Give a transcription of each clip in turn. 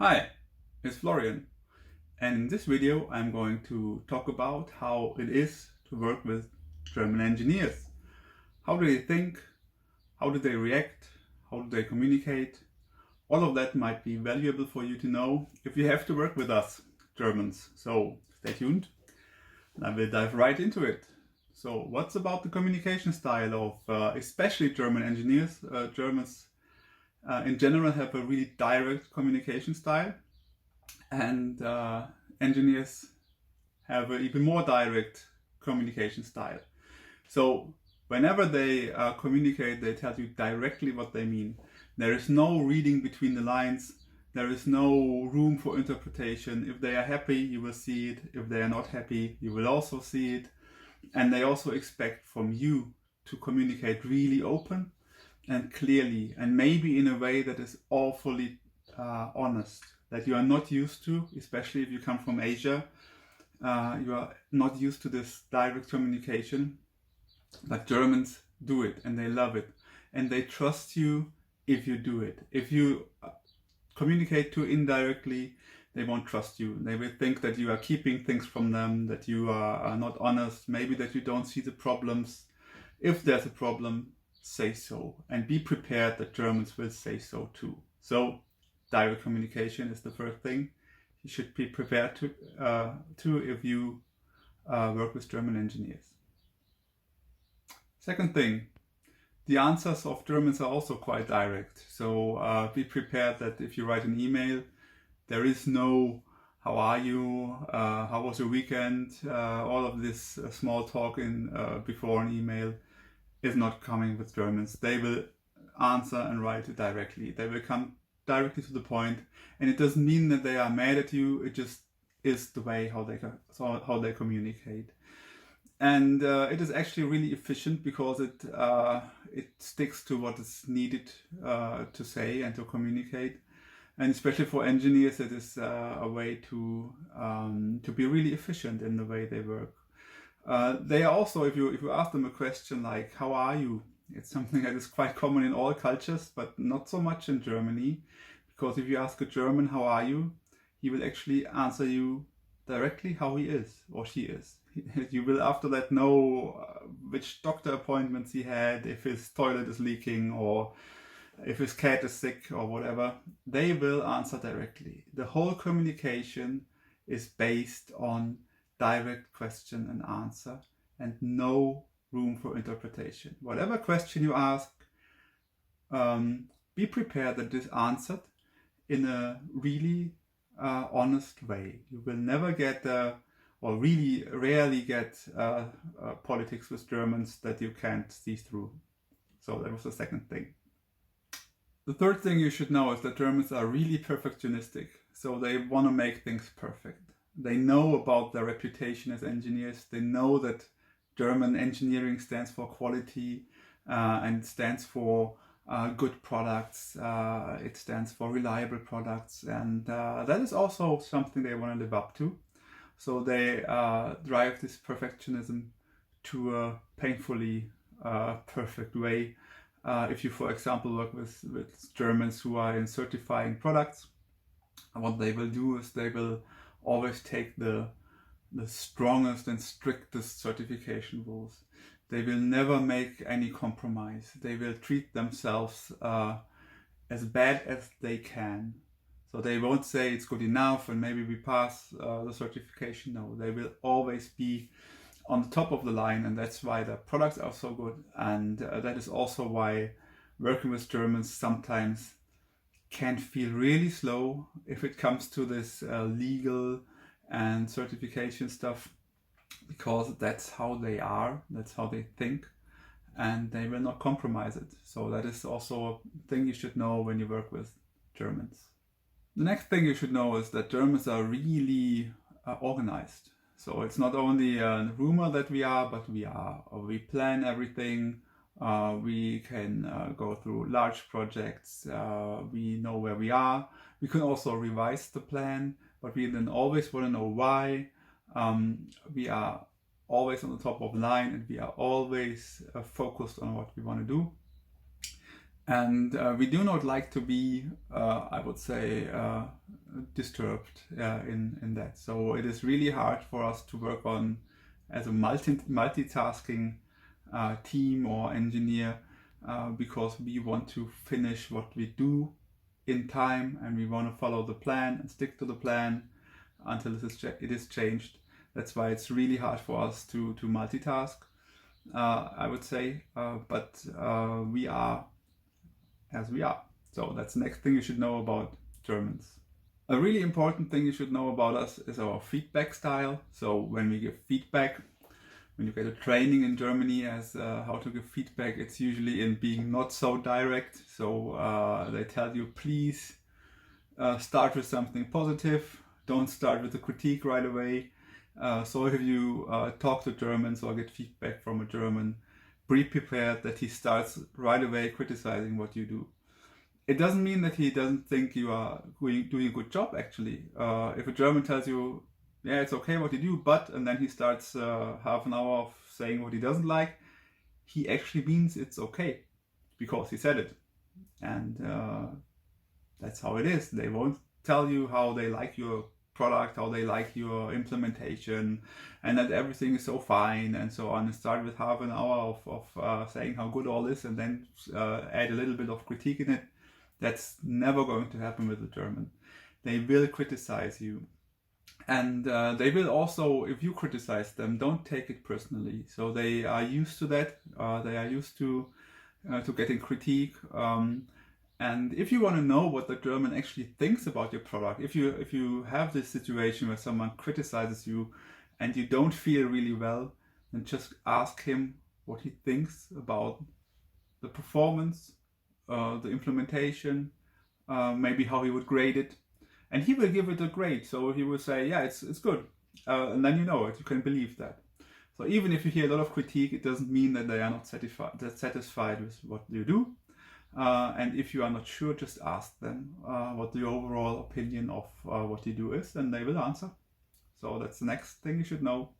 Hi, it's Florian, and in this video I'm going to talk about how it is to work with German engineers. How do they think? How do they react? How do they communicate? All of that might be valuable for you to know if you have to work with us, Germans. So stay tuned and I will dive right into it. So what's about the communication style of especially German engineers? Germans in general have a really direct communication style, and engineers have an even more direct communication style. So whenever they communicate, they tell you directly what they mean. There is no reading between the lines. There is no room for interpretation. If they are happy, you will see it. If they are not happy, you will also see it. And they also expect from you to communicate really open and clearly, and maybe in a way that is awfully honest, that you are not used to, especially if you come from Asia. You are not used to this direct communication, but Germans do it and they love it, and they trust you if you do it. If you communicate too indirectly, they won't trust you. They will think that you are keeping things from them, that you are not honest, maybe that you don't see the problems. If there's a problem, say so, and be prepared that Germans will say so too. So direct communication is the first thing you should be prepared to if you work with German engineers. Second thing, the answers of Germans are also quite direct. So be prepared that if you write an email, there is no "how are you?" "how was your weekend?" All of this small talk before an email is not coming with Germans. They will answer and write it directly. They will come directly to the point, and it doesn't mean that they are mad at you. It just is the way how they communicate, and it is actually really efficient because it sticks to what is needed to say and to communicate. And especially for engineers, it is a way to be really efficient in the way they work. They are also, if you ask them a question like "how are you?", it's something that is quite common in all cultures, but not so much in Germany, because if you ask a German "how are you?", he will actually answer you directly how he is or she is. You will after that know which doctor appointments he had, if his toilet is leaking, or if his cat is sick, or whatever. They will answer directly. The whole communication is based on direct question and answer, and no room for interpretation. Whatever question you ask, be prepared that it is answered in a really honest way. You will never get, or really rarely get, politics with Germans that you can't see through. So that was the second thing. The third thing you should know is that Germans are really perfectionistic. So they want to make things perfect. They know about their reputation as engineers. They know that German engineering stands for quality and stands for good products. It stands for reliable products, and that is also something they want to live up to. So they drive this perfectionism to a painfully perfect way. If you, for example, work with Germans who are in certifying products, what they will do is they will always take the strongest and strictest certification rules. They will never make any compromise. They will treat themselves as bad as they can. So they won't say it's good enough and maybe we pass the certification. No, they will always be on the top of the line, and that's why the products are so good. And that is also why working with Germans sometimes can feel really slow if it comes to this legal and certification stuff, because that's how they are, that's how they think, and they will not compromise it. So that is also a thing you should know when you work with Germans. The next thing you should know is that Germans are really organized. So it's not only a rumor that we are, but we are. We plan everything. We can go through large projects. We know where we are. We can also revise the plan, but we then always want to know why. We are always on the top of the line, and we are always focused on what we want to do. And we do not like to be, I would say, disturbed in that. So it is really hard for us to work on as a multitasking team or engineer because we want to finish what we do in time, and we want to follow the plan and stick to the plan until it is changed. That's why it's really hard for us to multitask, I would say. But we are as we are. So that's the next thing you should know about Germans. A really important thing you should know about us is our feedback style. So when we give feedback, when you get a training in Germany as how to give feedback, it's usually in being not so direct. So they tell you, please start with something positive. Don't start with a critique right away. So if you talk to Germans or get feedback from a German, be prepared that he starts right away criticizing what you do. It doesn't mean that he doesn't think you are doing a good job, actually. If a German tells you, yeah, it's okay what you do, but, and then he starts half an hour of saying what he doesn't like, he actually means it's okay because he said it. And that's how it is. They won't tell you how they like your product, how they like your implementation, and that everything is so fine and so on, and start with half an hour of saying how good all is, and then add a little bit of critique in it. That's never going to happen with the German. They will criticize you, and they will also, if you criticize them, don't take it personally. So they are used to that. They are used to getting critique. And if you want to know what the German actually thinks about your product, if you have this situation where someone criticizes you and you don't feel really well, then just ask him what he thinks about the performance, the implementation, maybe how he would grade it, and he will give it a grade. So he will say, yeah, it's good, and then you know it. You can believe that. So even if you hear a lot of critique, it doesn't mean that they are not satisfied with what you do. And if you are not sure, just ask them what the overall opinion of what you do is, and they will answer. So that's the next thing you should know.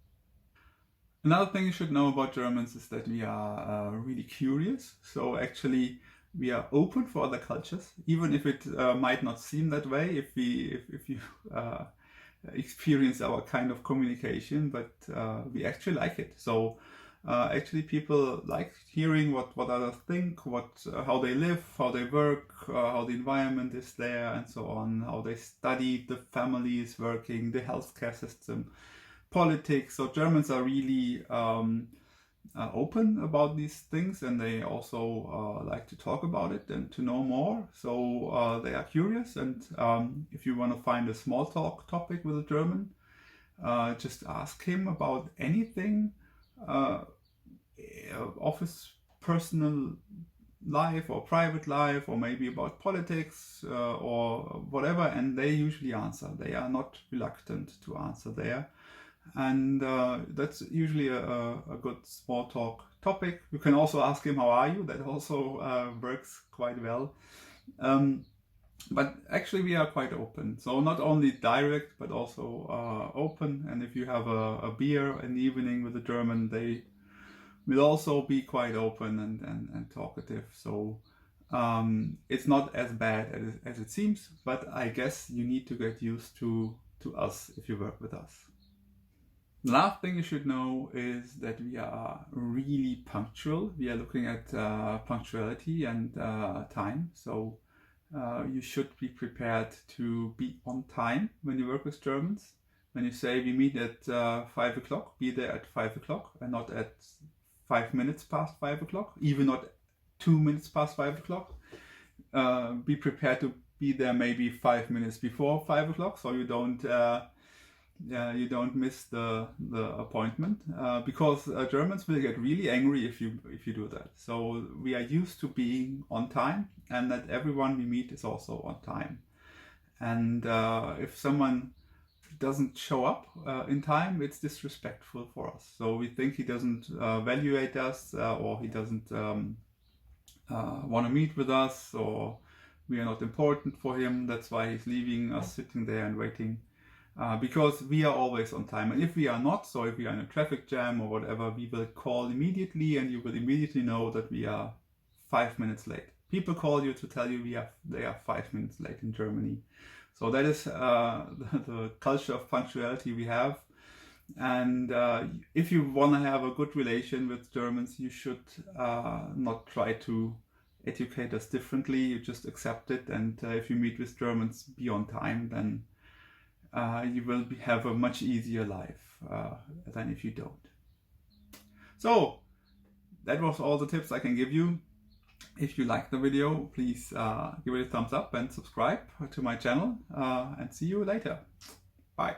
Another thing you should know about Germans is that we are really curious. So actually, we are open for other cultures, even if it might not seem that way. If you experience our kind of communication, but we actually like it. So actually, people like hearing what others think, how they live, how they work, how the environment is there, and so on. How they study, the family is working, the healthcare system, politics. So Germans are really open about these things, and they also like to talk about it and to know more. So they are curious, and if you want to find a small talk topic with a German, just ask him about anything of his personal life or private life, or maybe about politics or whatever, and they usually answer. They are not reluctant to answer there. And that's usually a good small talk topic. You can also ask him, how are you? That also works quite well. But actually we are quite open. So not only direct, but also open. And if you have a beer in the evening with a German, they will also be quite open and talkative. So it's not as bad as it seems, but I guess you need to get used to us if you work with us. The last thing you should know is that we are really punctual. We are looking at punctuality and time. So you should be prepared to be on time when you work with Germans. When you say we meet at 5 o'clock, be there at 5 o'clock and not at 5 minutes past 5 o'clock, even not 2 minutes past 5 o'clock. Be prepared to be there maybe 5 minutes before 5 o'clock, so you don't miss the appointment, because Germans will get really angry if you do that. So we are used to being on time, and that everyone we meet is also on time. And if someone doesn't show up in time, it's disrespectful for us. So we think he doesn't evaluate us, or he doesn't want to meet with us, or we are not important for him. That's why he's leaving us sitting there and waiting. Because we are always on time, and if we are not, so if we are in a traffic jam or whatever, we will call immediately, and you will immediately know that we are 5 minutes late. people call you to tell you they are 5 minutes late in Germany. So that is the culture of punctuality we have. And if you want to have a good relation with Germans, you should not try to educate us differently. You just accept it. And if you meet with Germans, be on time, then you will have a much easier life than if you don't. So that was all the tips I can give you. If you liked the video, please give it a thumbs up and subscribe to my channel, and see you later. Bye.